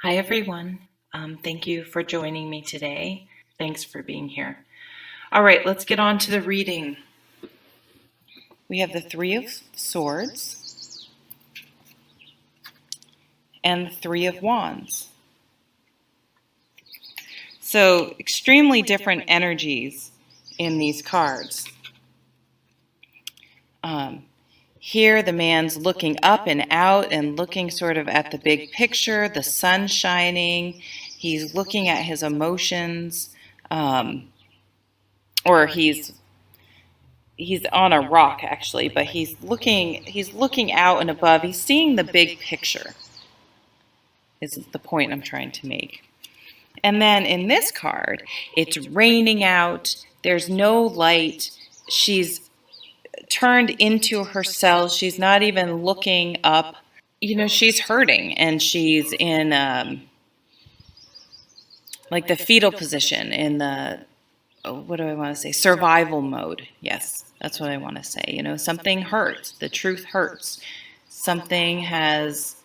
Hi, everyone. Thank you for joining me today. Thanks for being here. All right, let's get on to the reading. We have the Three of Swords and the Three of Wands. So, extremely different energies in these cards. Here, the man's looking up and out and looking sort of at the big picture, the sun shining. He's looking at his emotions, or he's on a rock actually, but he's looking out and above. He's seeing the big picture. Is the point I'm trying to make. And then in this card, it's raining out. There's no light. She's turned into herself. She's not even looking up. She's hurting, and she's in like the fetal position, in the, what do I want to say? Survival mode. Yes, that's what I want to say. Something hurts. The truth hurts. Something has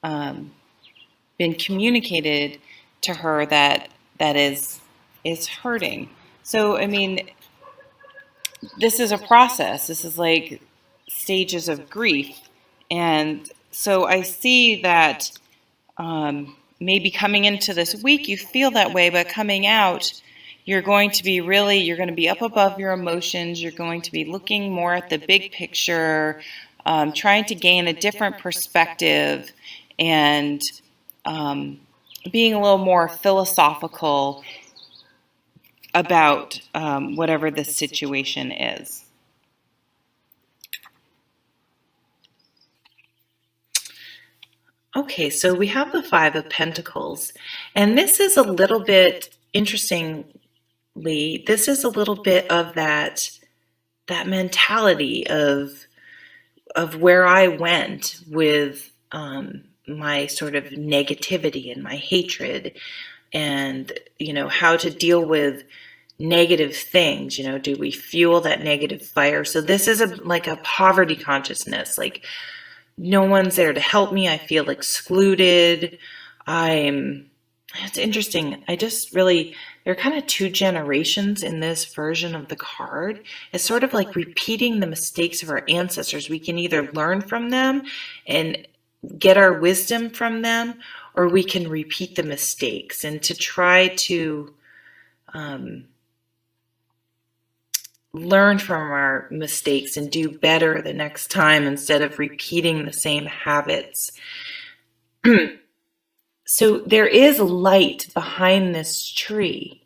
been communicated to her that is hurting. So, I mean, this is a process. This is like stages of grief. And so I see that maybe coming into this week, you feel that way, but coming out, you're going to be up above your emotions. You're going to be looking more at the big picture, trying to gain a different perspective, and being a little more philosophical about whatever the situation is. Okay, so we have the Five of Pentacles, and this is a little bit, interestingly, this is a little bit of that mentality of where I went with my sort of negativity and my hatred, and how to deal with negative things. Do we fuel that negative fire? So this is like a poverty consciousness, like no one's there to help me. I feel excluded. It's interesting. There are kind of two generations in this version of the card. It's sort of like repeating the mistakes of our ancestors. We can either learn from them and get our wisdom from them, or we can repeat the mistakes and to try to learn from our mistakes and do better the next time instead of repeating the same habits. So there is light behind this tree,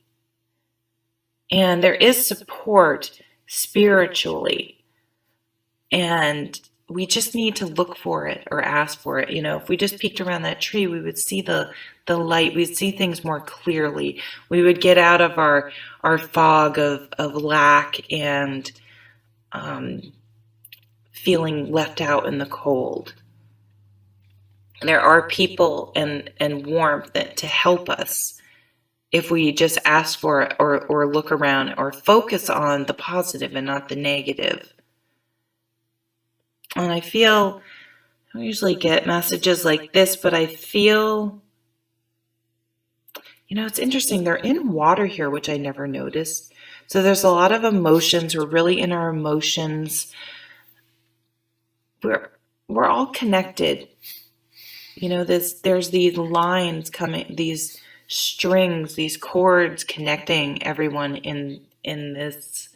and there is support spiritually, and we just need to look for it or ask for it. If we just peeked around that tree, we would see the light. We'd see things more clearly. We would get out of our fog of lack and feeling left out in the cold. There are people and warmth to help us if we just ask for it, or look around, or focus on the positive and not the negative. And I don't usually get messages like this, but I feel, it's interesting. They're in water here, which I never noticed. So there's a lot of emotions. We're really in our emotions. We're all connected. There's these lines coming, these strings, these chords connecting everyone in this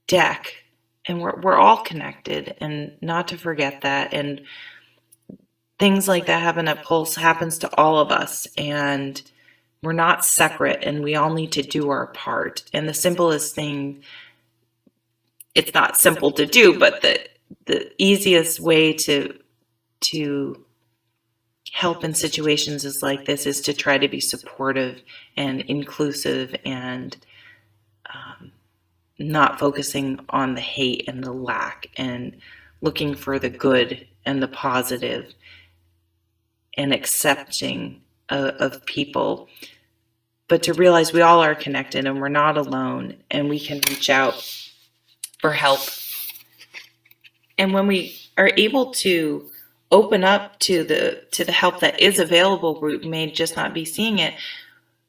deck. And we're all connected, and not to forget that. And things like that happen at Pulse, happens to all of us, and we're not separate, and we all need to do our part. And the simplest thing, it's not simple to do, but the easiest way to help in situations is like this is to try to be supportive and inclusive, and not focusing on the hate and the lack, and looking for the good and the positive, and accepting of people, but to realize we all are connected and we're not alone, and we can reach out for help. And when we are able to open up to the help that is available, we may just not be seeing it,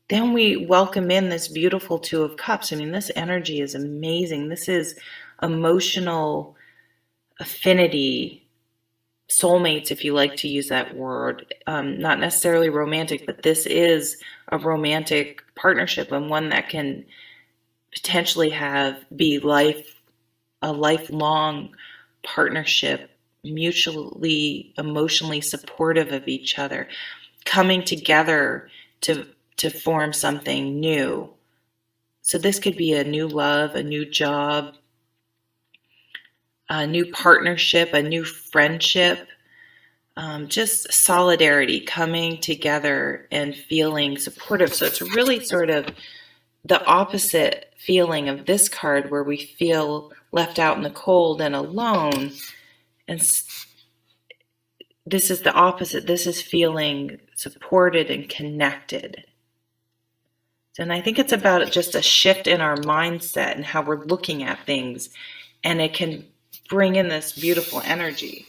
then we welcome in this beautiful Two of Cups. I mean, this energy is amazing. This is emotional affinity, soulmates, if you like to use that word. Not necessarily romantic, but this is a romantic partnership, and one that can potentially be a lifelong partnership, mutually emotionally supportive of each other, coming together to form something new. So this could be a new love, a new job, a new partnership, a new friendship, just solidarity, coming together and feeling supportive. So it's really sort of the opposite feeling of this card, where we feel left out in the cold and alone. And this is the opposite. This is feeling supported and connected. And I think it's about just a shift in our mindset and how we're looking at things, and it can bring in this beautiful energy.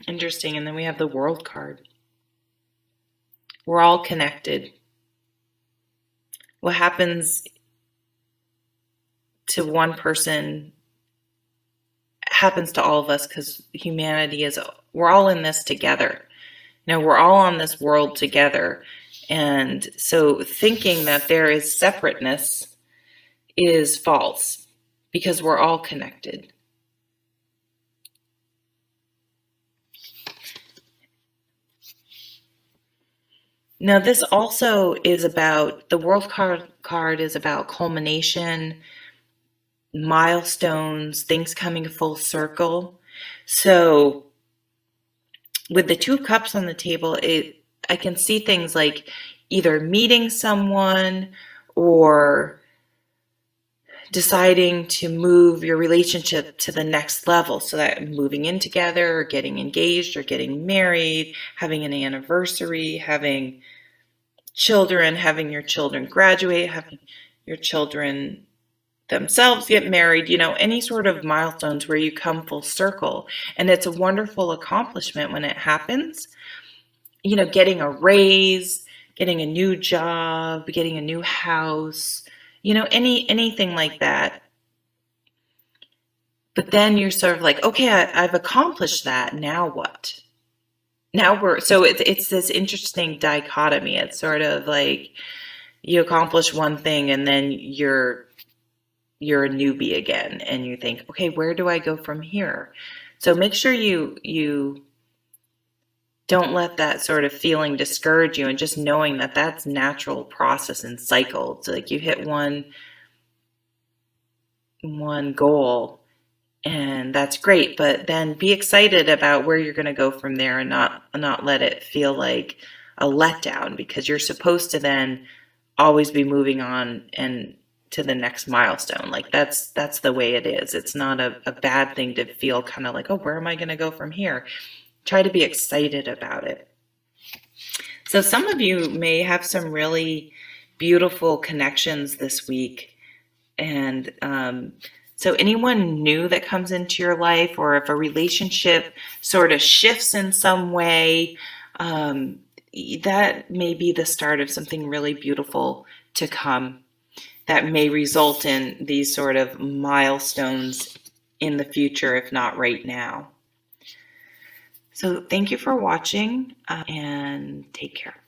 Interesting. And then we have the World card. We're all connected. What happens to one person happens to all of us, because we're all in this together. We're all on this world together. And so thinking that there is separateness is false, because we're all connected. Now, this also is about, the World card is about culmination, milestones, things coming full circle. So with the Two of Cups on the table, I can see things like either meeting someone or deciding to move your relationship to the next level. So that moving in together, or getting engaged, or getting married, having an anniversary, having children, having your children graduate, having your children themselves get married, any sort of milestones where you come full circle. And it's a wonderful accomplishment when it happens. Getting a raise, getting a new job, getting a new house, anything like that. But then you're sort of like, okay, I've accomplished that. Now what? So it's this interesting dichotomy. It's sort of like you accomplish one thing, and then you're a newbie again, and you think, okay, where do I go from here? So make sure you don't let that sort of feeling discourage you, and just knowing that that's natural process and cycle. So like you hit one goal, and that's great, but then be excited about where you're going to go from there, and not let it feel like a letdown, because you're supposed to then always be moving on and to the next milestone. Like that's the way it is. It's not a bad thing to feel kind of like, oh, where am I going to go from here? Try to be excited about it. So some of you may have some really beautiful connections this week. And so anyone new that comes into your life, or if a relationship sort of shifts in some way, that may be the start of something really beautiful to come, that may result in these sort of milestones in the future, if not right now. So thank you for watching, and take care.